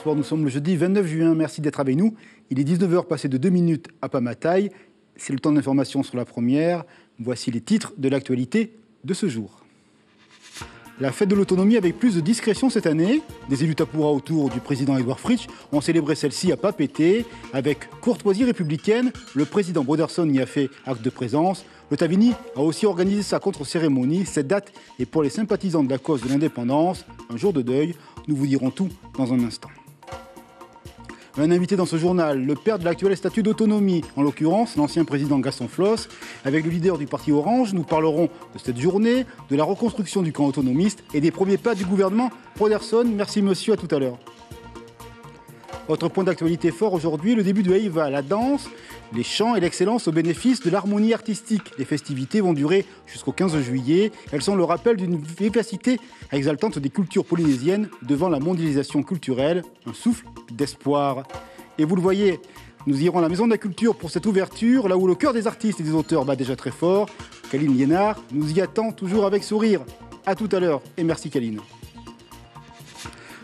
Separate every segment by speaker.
Speaker 1: bonsoir, nous sommes le jeudi 29 juin, merci d'être avec nous. Il est 19h passé de 2 minutes à Pamataï. C'est le temps d'information sur la première. Voici les titres de l'actualité de ce jour. La fête de l'autonomie avec plus de discrétion cette année. Des élus Tapoura autour du président Edouard Fritsch ont célébré celle-ci à Papeete. Avec courtoisie républicaine, le président Broderson y a fait acte de présence. Le Tavini a aussi organisé sa contre-cérémonie. Cette date est pour les sympathisants de la cause de l'indépendance. Un jour de deuil. Nous vous dirons tout dans un instant. Un invité dans ce journal, le père de l'actuel statut d'autonomie, en l'occurrence l'ancien président Gaston Flosse. Avec le leader du parti Orange, nous parlerons de cette journée, de la reconstruction du camp autonomiste et des premiers pas du gouvernement Broderson. Merci monsieur, à tout à l'heure. Autre point d'actualité fort aujourd'hui, le début de Heiva, la danse, les chants et l'excellence au bénéfice de l'harmonie artistique. Les festivités vont durer jusqu'au 15 juillet. Elles sont le rappel d'une vivacité exaltante des cultures polynésiennes devant la mondialisation culturelle, un souffle d'espoir. Et vous le voyez, nous irons à la Maison de la Culture pour cette ouverture, là où le cœur des artistes et des auteurs bat déjà très fort. Kaline Liénard nous y attend toujours avec sourire. À tout à l'heure et merci Kaline.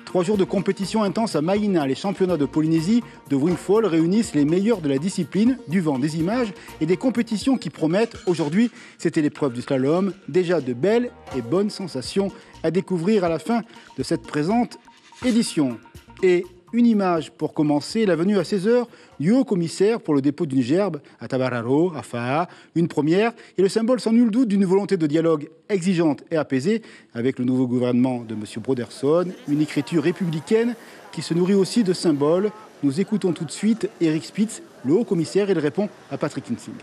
Speaker 1: 3 jours de compétition intense à Maïna. Les championnats de Polynésie de Wingfoil réunissent les meilleurs de la discipline, du vent, des images et des compétitions qui promettent. Aujourd'hui, c'était l'épreuve du slalom. Déjà de belles et bonnes sensations à découvrir à la fin de cette présente édition. Et une image pour commencer, la venue à 16h du haut-commissaire pour le dépôt d'une gerbe à Tabararo, à Faa, une première, et le symbole sans nul doute d'une volonté de dialogue exigeante et apaisée avec le nouveau gouvernement de M. Broderson, une écriture républicaine qui se nourrit aussi de symboles. Nous écoutons tout de suite Eric Spitz, le haut-commissaire, et il répond à Patrick Kinsing.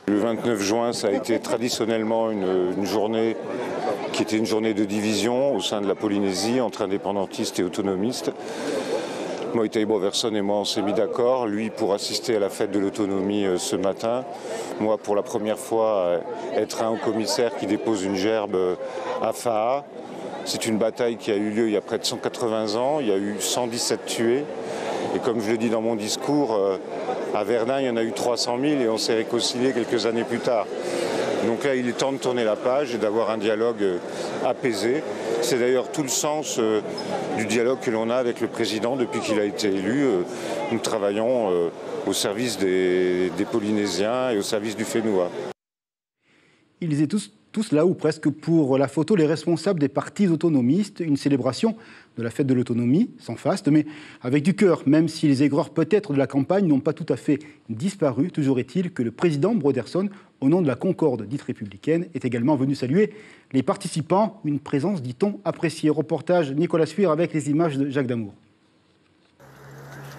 Speaker 2: Le 29 juin, ça a été traditionnellement une journée qui était une journée de division au sein de la Polynésie entre indépendantistes et autonomistes. Moïtai Broderson et moi, on s'est mis d'accord. Lui pour assister à la fête de l'autonomie ce matin. Moi, pour la première fois, être un haut-commissaire qui dépose une gerbe à Faa. C'est une bataille qui a eu lieu il y a près de 180 ans. Il y a eu 117 tués. Et comme je le dis dans mon discours, à Verdun, il y en a eu 300 000 et on s'est réconcilié quelques années plus tard. Donc là, il est temps de tourner la page et d'avoir un dialogue apaisé. C'est d'ailleurs tout le sens du dialogue que l'on a avec le président depuis qu'il a été élu. Nous travaillons au service des Polynésiens et au service du Fénoua.
Speaker 1: Ils étaient tous là, ou presque, pour la photo, les responsables des partis autonomistes, une célébration de la fête de l'autonomie, sans faste, mais avec du cœur, même si les aigreurs peut-être de la campagne n'ont pas tout à fait disparu. Toujours est-il que le président Broderson, au nom de la concorde dite républicaine, est également venu saluer les participants, une présence, dit-on, appréciée. Reportage Nicolas Suire avec les images de Jacques Damour.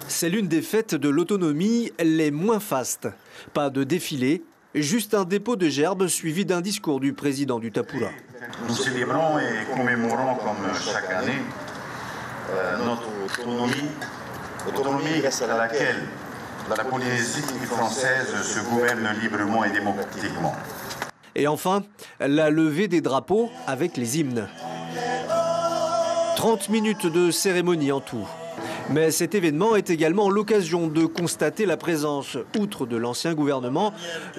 Speaker 3: C'est l'une des fêtes de l'autonomie les moins fastes. Pas de défilé, juste un dépôt de gerbes suivi d'un discours du président du Tapoura.
Speaker 4: Nous célébrons et commémorons comme chaque année notre autonomie à laquelle la Polynésie française se gouverne librement et démocratiquement.
Speaker 3: Et enfin, la levée des drapeaux avec les hymnes. 30 minutes de cérémonie en tout. Mais cet événement est également l'occasion de constater la présence, outre de l'ancien gouvernement,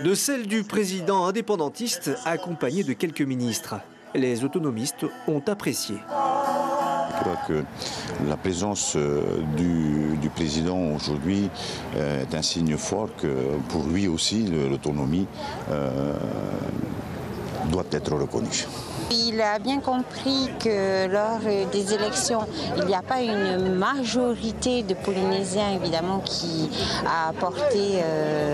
Speaker 3: de celle du président indépendantiste accompagné de quelques ministres. Les autonomistes ont apprécié.
Speaker 5: Je crois que la présence du président aujourd'hui est un signe fort que pour lui aussi l'autonomie doit être reconnue.
Speaker 6: Il a bien compris que lors des élections, il n'y a pas une majorité de Polynésiens évidemment qui a porté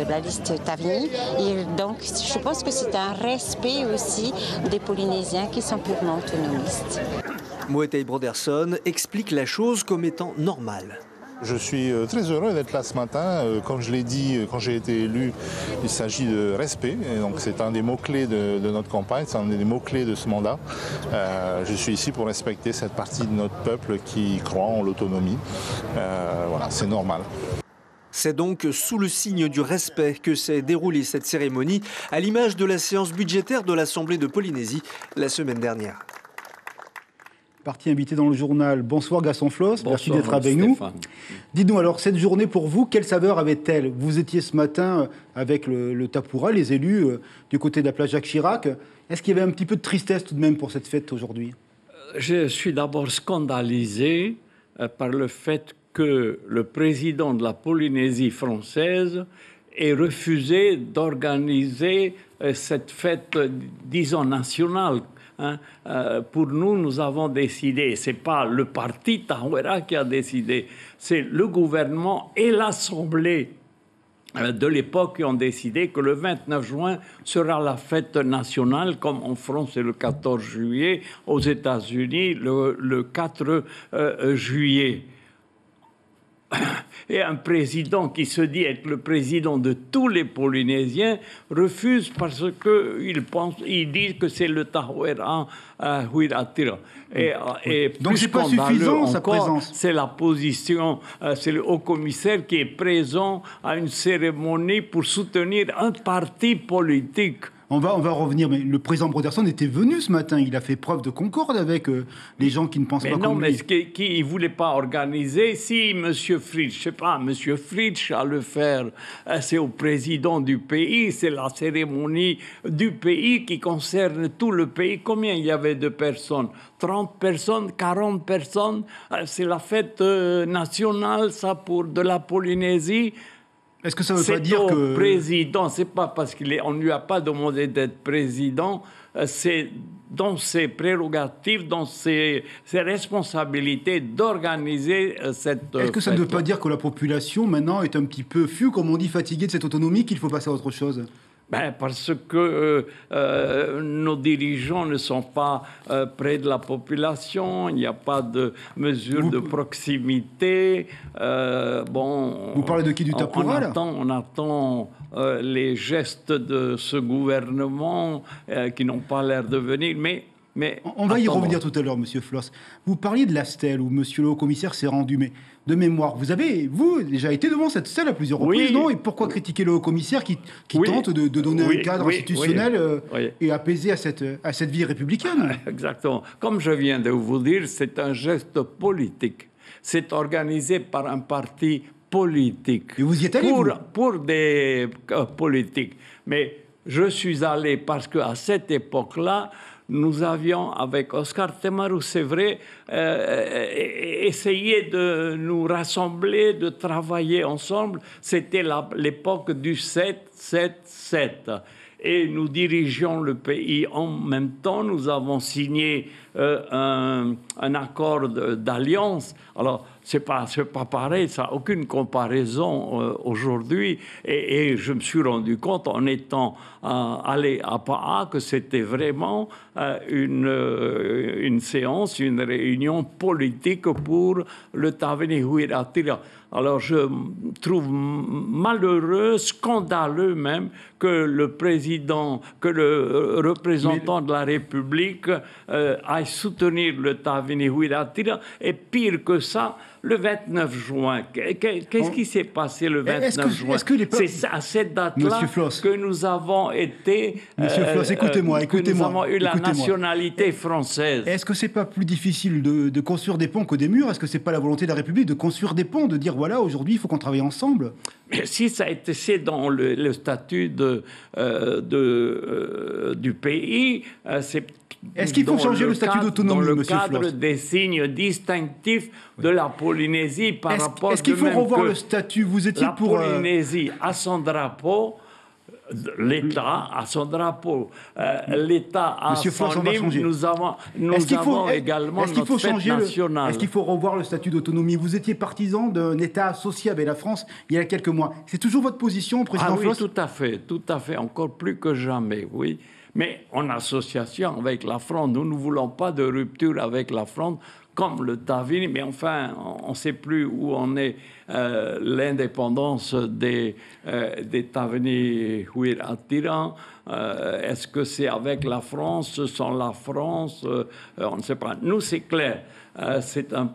Speaker 6: la liste Tavini. Et donc je pense que c'est un respect aussi des Polynésiens qui sont purement autonomistes.
Speaker 3: Moïtai Broderson explique la chose comme étant normale.
Speaker 7: Je suis très heureux d'être là ce matin. Comme je l'ai dit quand j'ai été élu, il s'agit de respect. Et donc c'est un des mots-clés de notre campagne, c'est un des mots-clés de ce mandat. Je suis ici pour respecter cette partie de notre peuple qui croit en l'autonomie. Voilà, c'est normal.
Speaker 3: C'est donc sous le signe du respect que s'est déroulée cette cérémonie, à l'image de la séance budgétaire de l'Assemblée de Polynésie la semaine dernière.
Speaker 1: Parti invité dans le journal. Bonsoir Gaston Flosse, merci d'être avec nous. Dites-nous alors, cette journée pour vous, quelle saveur avait-elle? Vous étiez ce matin avec le Tapoura, les élus du côté de la plage Jacques Chirac. Est-ce qu'il y avait un petit peu de tristesse tout de même pour cette fête aujourd'hui?
Speaker 8: Je suis d'abord scandalisé par le fait que le président de la Polynésie française ait refusé d'organiser cette fête, disons, nationale. Pour nous, nous avons décidé, ce n'est pas le parti Tahuera qui a décidé, c'est le gouvernement et l'Assemblée de l'époque qui ont décidé que le 29 juin sera la fête nationale, comme en France c'est le 14 juillet, aux États-Unis le 4 juillet. Et un président qui se dit être le président de tous les Polynésiens refuse parce qu'il dit que c'est le Tahuera Huiratira. Et
Speaker 1: donc c'est pas suffisant sa
Speaker 8: encore,
Speaker 1: présence.
Speaker 8: c'est la position, c'est le haut-commissaire qui est présent à une cérémonie pour soutenir un parti politique.
Speaker 1: On va revenir, mais le président Broderson était venu ce matin, il a fait preuve de concorde avec les gens qui ne pensent pas comme lui.
Speaker 8: Mais qui ne voulait pas organiser, si M. Fritsch, je sais pas, M. Fritsch a le faire, c'est au président du pays, c'est la cérémonie du pays qui concerne tout le pays. Combien il y avait de personnes? 30 personnes, 40 personnes, c'est la fête nationale, ça, de la Polynésie.
Speaker 1: Est-ce que ça veut pas dire que...
Speaker 8: président, c'est pas parce qu'on ne lui a pas demandé d'être président, c'est dans ses prérogatives, dans ses responsabilités d'organiser cette fête.
Speaker 1: Est-ce que ça ne veut pas dire que la population, maintenant, est un petit peu comme on dit, fatiguée de cette autonomie, qu'il faut passer à autre chose ?
Speaker 8: Parce que nos dirigeants ne sont pas près de la population, il n'y a pas de mesures de proximité.
Speaker 1: Vous parlez de qui, du Tapura, là ?
Speaker 8: On attend les gestes de ce gouvernement qui n'ont pas l'air de venir, mais
Speaker 1: on va y revenir tout à l'heure, Monsieur Floss. Vous parliez de la stèle où Monsieur le haut-commissaire s'est rendu, mais de mémoire, vous avez, déjà été devant cette stèle à plusieurs reprises, non ? Et pourquoi critiquer le haut-commissaire qui tente de donner un cadre institutionnel et apaisé à cette vie républicaine ?
Speaker 8: Exactement. Comme je viens de vous dire, c'est un geste politique. C'est organisé par un parti politique.
Speaker 1: Et vous y êtes allé,
Speaker 8: pour des politiques. Mais je suis allé parce qu'à cette époque-là, nous avions, avec Oscar Temaru, c'est vrai, essayé de nous rassembler, de travailler ensemble. C'était l'époque du 7-7-7. Et nous dirigeons le pays en même temps. Nous avons signé un accord d'alliance. Alors, c'est pas pareil, ça n'a aucune comparaison aujourd'hui. Et je me suis rendu compte, en étant allé à Pa'a, que c'était vraiment une séance, une réunion politique pour le Taveni Huiratira. Alors, je trouve malheureux, scandaleux même, que le représentant de la République aille soutenir le Taveni Huiratira. Et pire que ça, le 29 juin, qu'est-ce qui s'est passé le 29 juin ? C'est à cette date-là que nous avons été...
Speaker 1: Monsieur Floss, écoutez-moi.
Speaker 8: Que nous avons eu la nationalité française.
Speaker 1: Est-ce que c'est pas plus difficile de construire des ponts que des murs ? Est-ce que c'est pas la volonté de la République de construire des ponts, de dire, voilà, aujourd'hui, il faut qu'on travaille ensemble ?
Speaker 8: Mais si ça a été c'est dans le statut du pays, c'est...
Speaker 1: Est-ce qu'il faut changer le statut d'autonomie,
Speaker 8: dans le
Speaker 1: Monsieur
Speaker 8: cadre
Speaker 1: Floss ?
Speaker 8: des signes distinctifs de la Polynésie par rapport...
Speaker 1: Est-ce qu'il faut revoir le statut ? Vous étiez pour...
Speaker 8: La Polynésie a son drapeau, l'État a son drapeau, l'État a son hymne, nous avons également notre fête nationale.
Speaker 1: Est-ce qu'il faut revoir le statut d'autonomie ? Vous étiez partisan d'un État associé avec la France il y a quelques mois. C'est toujours votre position, Président Floss ?
Speaker 8: Oui, tout à fait, encore plus que jamais, oui. Mais en association avec la France, nous ne voulons pas de rupture avec la France, comme le Tavini, mais enfin, on ne sait plus où en est l'indépendance des Tavini Huiratira. Est-ce que c'est avec la France, sans la France ? On ne sait pas. Nous, c'est clair. C'est un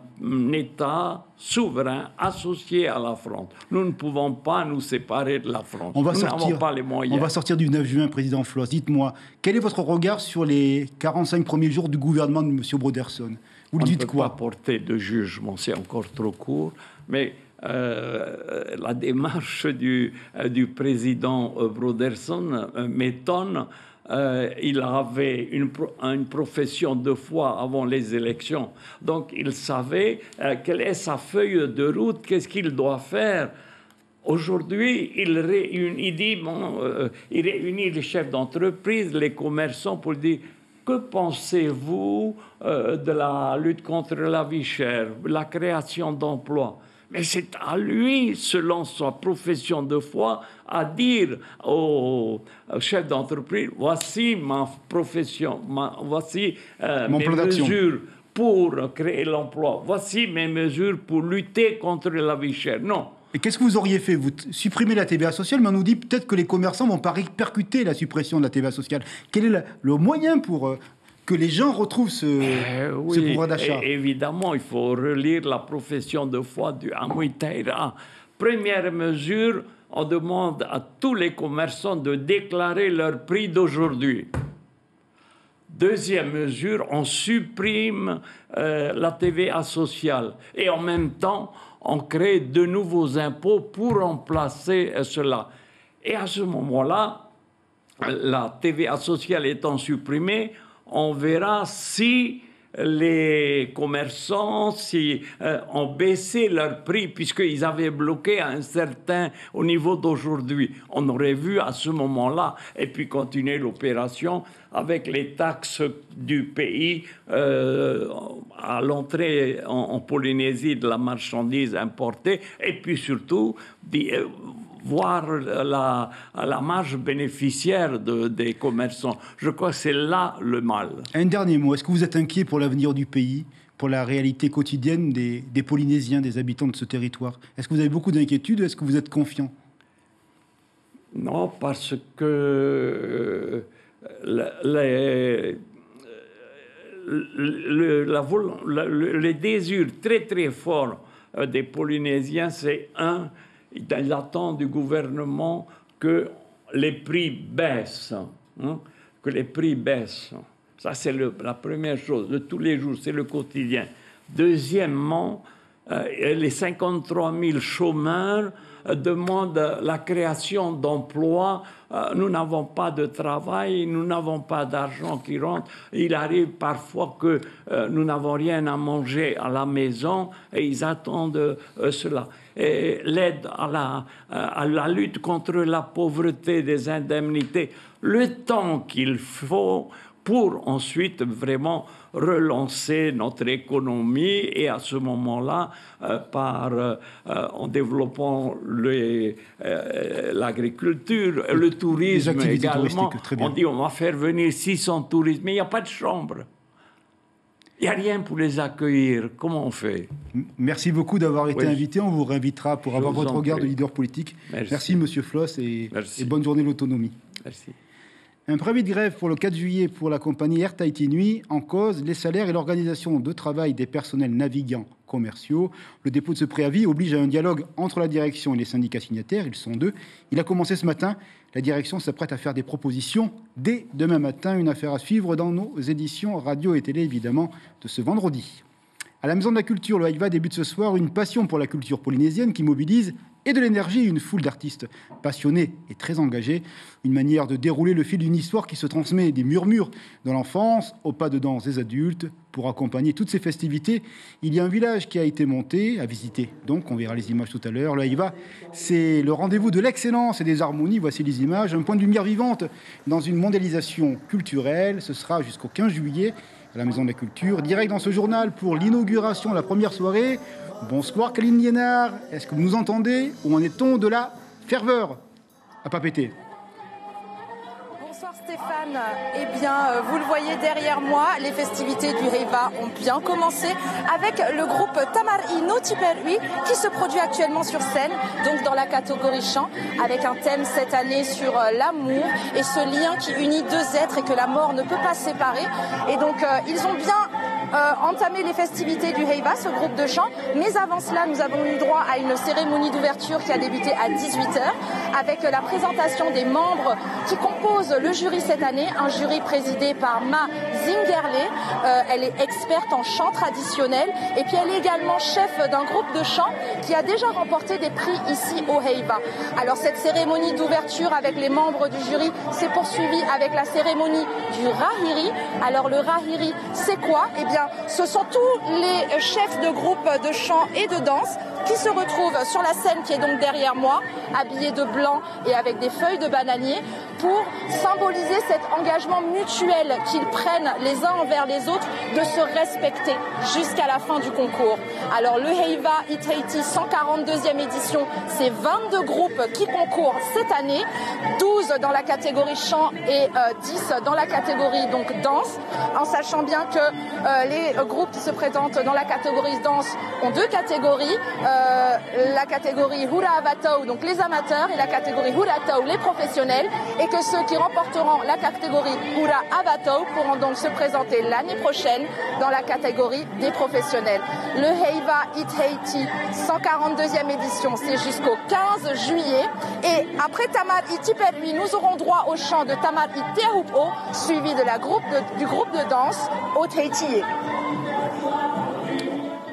Speaker 8: État souverain associé à la France. Nous ne pouvons pas nous séparer de la France. Nous n'avons pas les moyens.
Speaker 1: On va sortir du 9 juin, Président Floss. Dites-moi, quel est votre regard sur les 45 premiers jours du gouvernement de M. Broderson ? Vous lui dites quoi ?
Speaker 8: On ne peut pas porter de jugement, c'est encore trop court. Mais la démarche du président Broderson m'étonne. il avait une profession de foi avant les élections. Donc, il savait quelle est sa feuille de route, qu'est-ce qu'il doit faire. Aujourd'hui, il réunit les chefs d'entreprise, les commerçants pour dire « Que pensez-vous de la lutte contre la vie chère, la création d'emplois ?» Mais c'est à lui, selon sa profession de foi, à dire aux chefs d'entreprise, voici ma profession, voici mes mesures pour créer l'emploi, voici mes mesures pour lutter contre la vie chère. Non.
Speaker 1: Et qu'est-ce que vous auriez fait? Vous supprimez la TVA sociale, mais on nous dit peut-être que les commerçants vont pas répercuter la suppression de la TVA sociale. Quel est le moyen pour que les gens retrouvent ce pouvoir d'achat?
Speaker 8: Évidemment, il faut relire la profession de foi du Amouy Taïra. Première mesure, on demande à tous les commerçants de déclarer leur prix d'aujourd'hui. Deuxième mesure, on supprime la TVA sociale. Et en même temps, on crée de nouveaux impôts pour remplacer cela. Et à ce moment-là, la TVA sociale étant supprimée, on verra si les commerçants ont baissé leur prix puisqu'ils avaient bloqué au niveau d'aujourd'hui. On aurait vu à ce moment-là et puis continuer l'opération avec les taxes du pays à l'entrée en Polynésie de la marchandise importée et puis surtout voir la marge bénéficiaire des commerçants. Je crois que c'est là le mal.
Speaker 1: Un dernier mot. Est-ce que vous êtes inquiet pour l'avenir du pays, pour la réalité quotidienne des Polynésiens, des habitants de ce territoire? Est-ce que vous avez beaucoup d'inquiétudes ou est-ce que vous êtes confiant?
Speaker 8: Non, parce que les désirs très très forts des Polynésiens, c'est ils attendent du gouvernement que les prix baissent, que les prix baissent. Ça, c'est la première chose de tous les jours, c'est le quotidien. Deuxièmement, les 53 000 chômeurs demandent la création d'emplois. Nous n'avons pas de travail, nous n'avons pas d'argent qui rentre. Il arrive parfois que nous n'avons rien à manger à la maison et ils attendent cela. Et l'aide à la lutte contre la pauvreté, des indemnités, le temps qu'il faut pour ensuite vraiment relancer notre économie et à ce moment-là, en développant l'agriculture, le tourisme également, on dit on va faire venir 600 touristes, mais il n'y a pas de chambre. Il n'y a rien pour les accueillir. Comment on fait?
Speaker 1: Merci beaucoup d'avoir été invité. On vous réinvitera pour avoir votre regard de leader politique. Merci Monsieur Floss, et bonne journée de l'autonomie.
Speaker 8: Merci.
Speaker 1: Un préavis de grève pour le 4 juillet pour la compagnie Air Tahiti Nui, en cause les salaires et l'organisation de travail des personnels navigants commerciaux. Le dépôt de ce préavis oblige à un dialogue entre la direction et les syndicats signataires. Ils sont 2. Il a commencé ce matin. La direction s'apprête à faire des propositions dès demain matin. Une affaire à suivre dans nos éditions radio et télé, évidemment, de ce vendredi. À la Maison de la Culture, le Haïva débute ce soir une passion pour la culture polynésienne qui mobilise et de l'énergie, une foule d'artistes passionnés et très engagés. Une manière de dérouler le fil d'une histoire qui se transmet des murmures de l'enfance au pas de danse des adultes. Pour accompagner toutes ces festivités, il y a un village qui a été monté, à visiter. Donc, on verra les images tout à l'heure. Le Haïva, c'est le rendez-vous de l'excellence et des harmonies. Voici les images. Un point de lumière vivante dans une mondialisation culturelle. Ce sera jusqu'au 15 juillet à la Maison de la Culture. Direct dans ce journal pour l'inauguration de la première soirée. Bonsoir Kaline Liénard, est-ce que vous nous entendez? Où en est-on de la ferveur à pas péter?
Speaker 9: Bonsoir Stéphane, eh bien vous le voyez derrière moi, les festivités du Haïva ont bien commencé avec le groupe Tamari no Tiperui qui se produit actuellement sur scène, donc dans la catégorie chant, avec un thème cette année sur l'amour et ce lien qui unit deux êtres et que la mort ne peut pas séparer. Et donc ils ont bien entamer les festivités du Haïva, ce groupe de chant. Mais avant cela, nous avons eu droit à une cérémonie d'ouverture qui a débuté à 18h avec la présentation des membres qui composent le jury cette année, un jury présidé par Ma Zingerle. Elle est experte en chant traditionnel et puis elle est également chef d'un groupe de chant qui a déjà remporté des prix ici au Heiba. Alors cette cérémonie d'ouverture avec les membres du jury s'est poursuivie avec la cérémonie du Rahiri. Alors le Rahiri, c'est quoi? Eh bien, ce sont tous les chefs de groupe de chant et de danse qui se retrouvent sur la scène qui est donc derrière moi, habillés de blanc et avec des feuilles de bananier, pour symboliser cet engagement mutuel qu'ils prennent les uns envers les autres de se respecter jusqu'à la fin du concours. Alors le Heiva Itaiti 142e édition, c'est 22 groupes qui concourent cette année, 12 dans la catégorie chant et 10 dans la catégorie donc danse, en sachant bien que les groupes qui se présentent dans la catégorie danse ont deux catégories, la catégorie Hura Avatau, donc les amateurs, et la catégorie Hura Tau, les professionnels, et que ceux qui remporteront la catégorie Hura Avatau pourront donc se présenter l'année prochaine dans la catégorie des professionnels. Le Heiva Itaiti 142e édition, c'est jusqu'au 15 juillet, et après Tamar Itiperui, nous aurons droit au chant de Tamar Itehupo, suivi de du groupe de danse au Tahiti.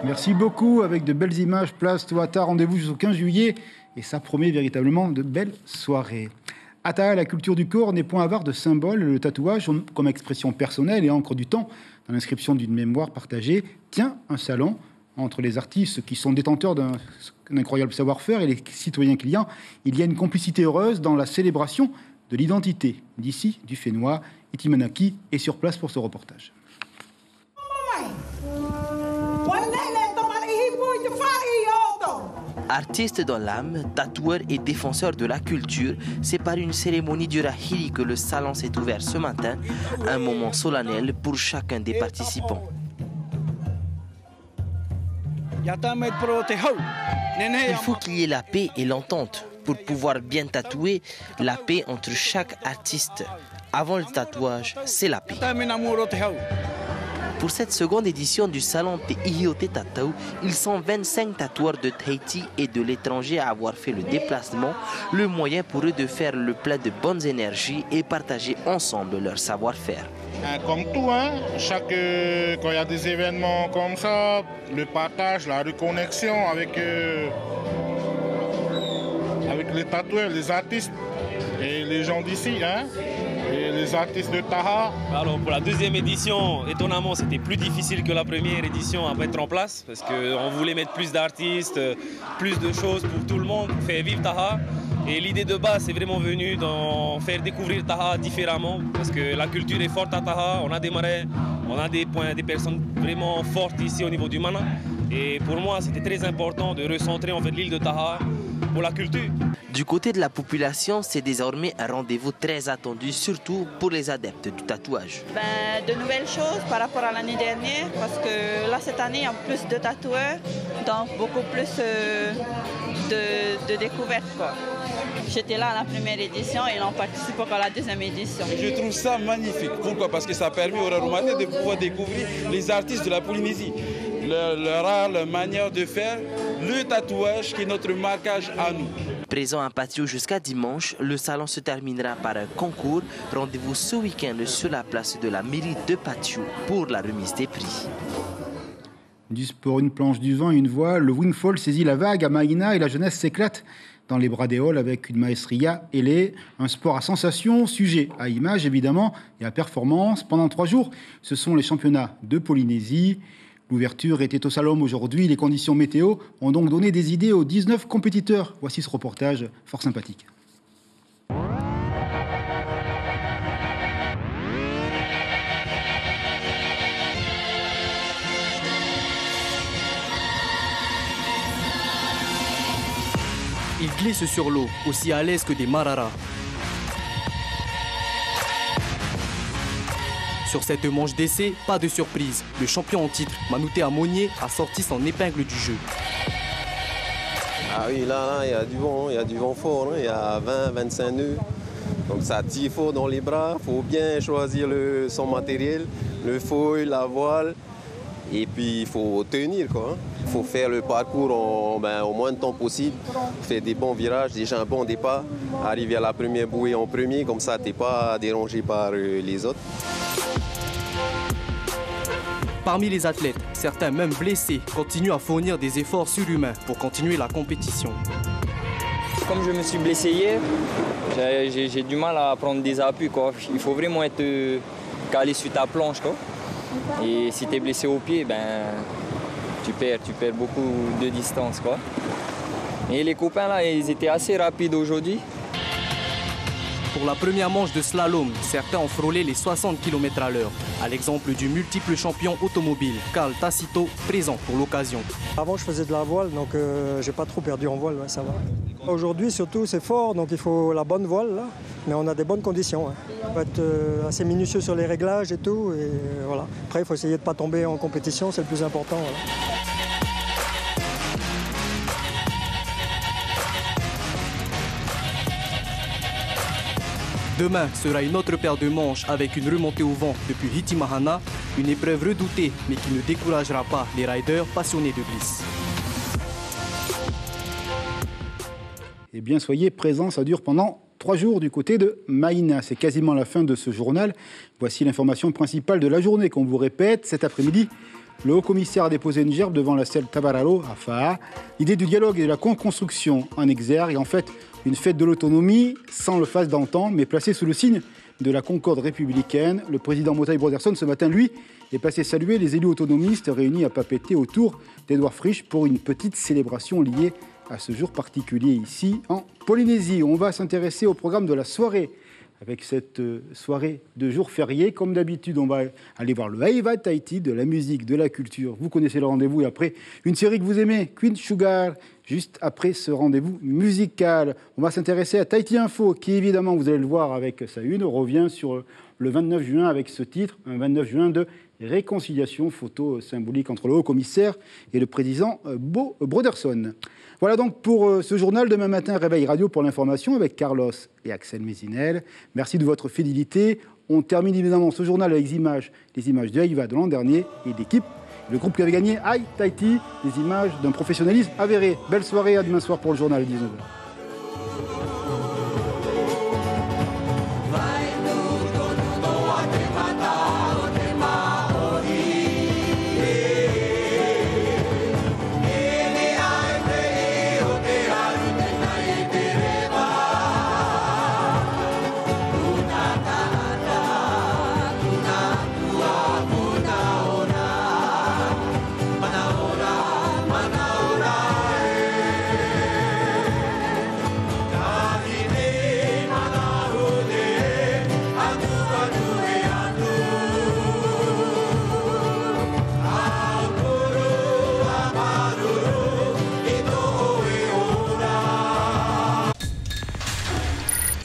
Speaker 1: Merci beaucoup, avec de belles images, place Toata, rendez-vous jusqu'au 15 juillet, et ça promet véritablement de belles soirées. Ataha, la culture du corps n'est point avare de symboles. Le tatouage, comme expression personnelle et encre du temps, dans l'inscription d'une mémoire partagée, tient un salon entre les artistes qui sont détenteurs d'un incroyable savoir-faire et les citoyens clients. Il y a une complicité heureuse dans la célébration de l'identité. D'ici, du Fénois, Itimanaki est sur place pour ce reportage.
Speaker 10: Artiste dans l'âme, tatoueur et défenseur de la culture, c'est par une cérémonie du Rahiri que le salon s'est ouvert ce matin, un moment solennel pour chacun des participants. Il faut qu'il y ait la paix et l'entente pour pouvoir bien tatouer, la paix entre chaque artiste. Avant le tatouage, c'est la paix. Pour cette seconde édition du salon de Ihiote Tatau, ils sont 25 tatoueurs de Tahiti et de l'étranger à avoir fait le déplacement, le moyen pour eux de faire le plein de bonnes énergies et partager ensemble leur savoir-faire.
Speaker 7: Comme tout, quand il y a des événements comme ça, le partage, la reconnexion avec les tatoueurs, les artistes et les gens d'ici. Et les artistes de Taha.
Speaker 11: Alors pour la deuxième édition, étonnamment, c'était plus difficile que la première édition à mettre en place parce qu'on voulait mettre plus d'artistes, plus de choses pour tout le monde, pour faire vivre Taha. Et l'idée de base, c'est vraiment venu d'en faire découvrir Taha différemment parce que la culture est forte à Taha, on a des marais, on a des personnes vraiment fortes ici au niveau du Mana. Et pour moi, c'était très important de recentrer en fait l'île de Taha pour la culture.
Speaker 10: Du côté de la population, c'est désormais un rendez-vous très attendu, surtout pour les adeptes du tatouage.
Speaker 12: De nouvelles choses par rapport à l'année dernière, parce que là, cette année, il y a plus de tatoueurs, donc beaucoup plus de découvertes. J'étais là à la première édition et on participe encore à la deuxième édition.
Speaker 13: Je trouve ça magnifique. Pourquoi? Parce que ça permet aux Raroumate de pouvoir découvrir les artistes de la Polynésie. Leur art, leur manière de faire, le tatouage qui est notre marquage à nous.
Speaker 10: Présent à Patio jusqu'à dimanche, le salon se terminera par un concours. Rendez-vous ce week-end sur la place de la mairie de Patio pour la remise des prix.
Speaker 1: Du sport, une planche, du vent et une voile, le windfall saisit la vague à Maïna et la jeunesse s'éclate dans les bras des halls avec une maestria ailée, un sport à sensation, sujet à image évidemment et à performance. Pendant 3 jours, ce sont les championnats de Polynésie. L'ouverture était au Salom aujourd'hui. Les conditions météo ont donc donné des idées aux 19 compétiteurs. Voici ce reportage fort sympathique.
Speaker 3: Ils glissent sur l'eau, aussi à l'aise que des mararas. Sur cette manche d'essai, pas de surprise. Le champion en titre, Manouté Amonier, a sorti son épingle du jeu.
Speaker 14: Ah oui, là, il y a du vent fort, il y a 20-25 nœuds. Donc ça tire fort dans les bras, il faut bien choisir son matériel, le fouille, la voile, et puis il faut tenir, quoi. Il faut faire le parcours au moins de temps possible, faire des bons virages, déjà un bon départ, arriver à la première bouée en premier, comme ça tu n'es pas dérangé par les autres.
Speaker 15: Parmi les athlètes, certains même blessés continuent à fournir des efforts surhumains pour continuer la compétition.
Speaker 16: Comme je me suis blessé hier, j'ai du mal à prendre des appuis, quoi. Il faut vraiment être calé sur ta planche, quoi. Et si tu es blessé au pied, tu perds beaucoup de distance, quoi. Et les copains là, ils étaient assez rapides aujourd'hui.
Speaker 15: Pour la première manche de slalom, certains ont frôlé les 60 km/h, à l'exemple du multiple champion automobile, Carl Tacito, présent pour l'occasion.
Speaker 17: Avant, je faisais de la voile, donc j'ai pas trop perdu en voile, ouais, ça va. Aujourd'hui, surtout, c'est fort, donc il faut la bonne voile, là, mais on a des bonnes conditions. Hein. Il faut être assez minutieux sur les réglages et tout, et voilà. Après, il faut essayer de ne pas tomber en compétition, c'est le plus important. Voilà. Demain sera une autre paire de manches avec une remontée au vent depuis Hitimahana, une épreuve redoutée mais qui ne découragera pas les riders passionnés de glisse.
Speaker 1: Eh bien, soyez présents, ça dure pendant 3 jours du côté de Maïna. C'est quasiment la fin de ce journal. Voici l'information principale de la journée qu'on vous répète. Cet après-midi, le haut-commissaire a déposé une gerbe devant la selle Tabaralo à Faha. L'idée du dialogue et de la co-construction en exergue est en fait une fête de l'autonomie sans le face d'antan, mais placée sous le signe de la concorde républicaine. Le président Motaï Broderson, ce matin, lui, est passé saluer les élus autonomistes réunis à Papeete autour d'Edouard Frisch pour une petite célébration liée à ce jour particulier ici en Polynésie. On va s'intéresser au programme de la soirée. Avec cette soirée de jour férié, comme d'habitude, on va aller voir le Aiva Tahiti, de la musique, de la culture. Vous connaissez le rendez-vous et après, une série que vous aimez, Queen Sugar, juste après ce rendez-vous musical. On va s'intéresser à Tahiti Info, qui évidemment, vous allez le voir avec sa une, revient sur le 29 juin avec ce titre, un 29 juin de réconciliation, photo symbolique entre le haut-commissaire et le président Broderson. Voilà donc pour ce journal. Demain matin, Réveil Radio pour l'information avec Carlos et Axel Mézinel. Merci de votre fidélité. On termine évidemment ce journal avec les images de Aiva de l'an dernier et d'équipe. Le groupe qui avait gagné, Aïe Tahiti, des images d'un professionnalisme avéré. Belle soirée, à demain soir pour le journal 19h.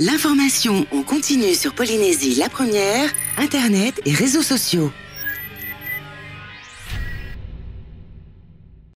Speaker 18: L'information en continu sur Polynésie la première, Internet et réseaux sociaux.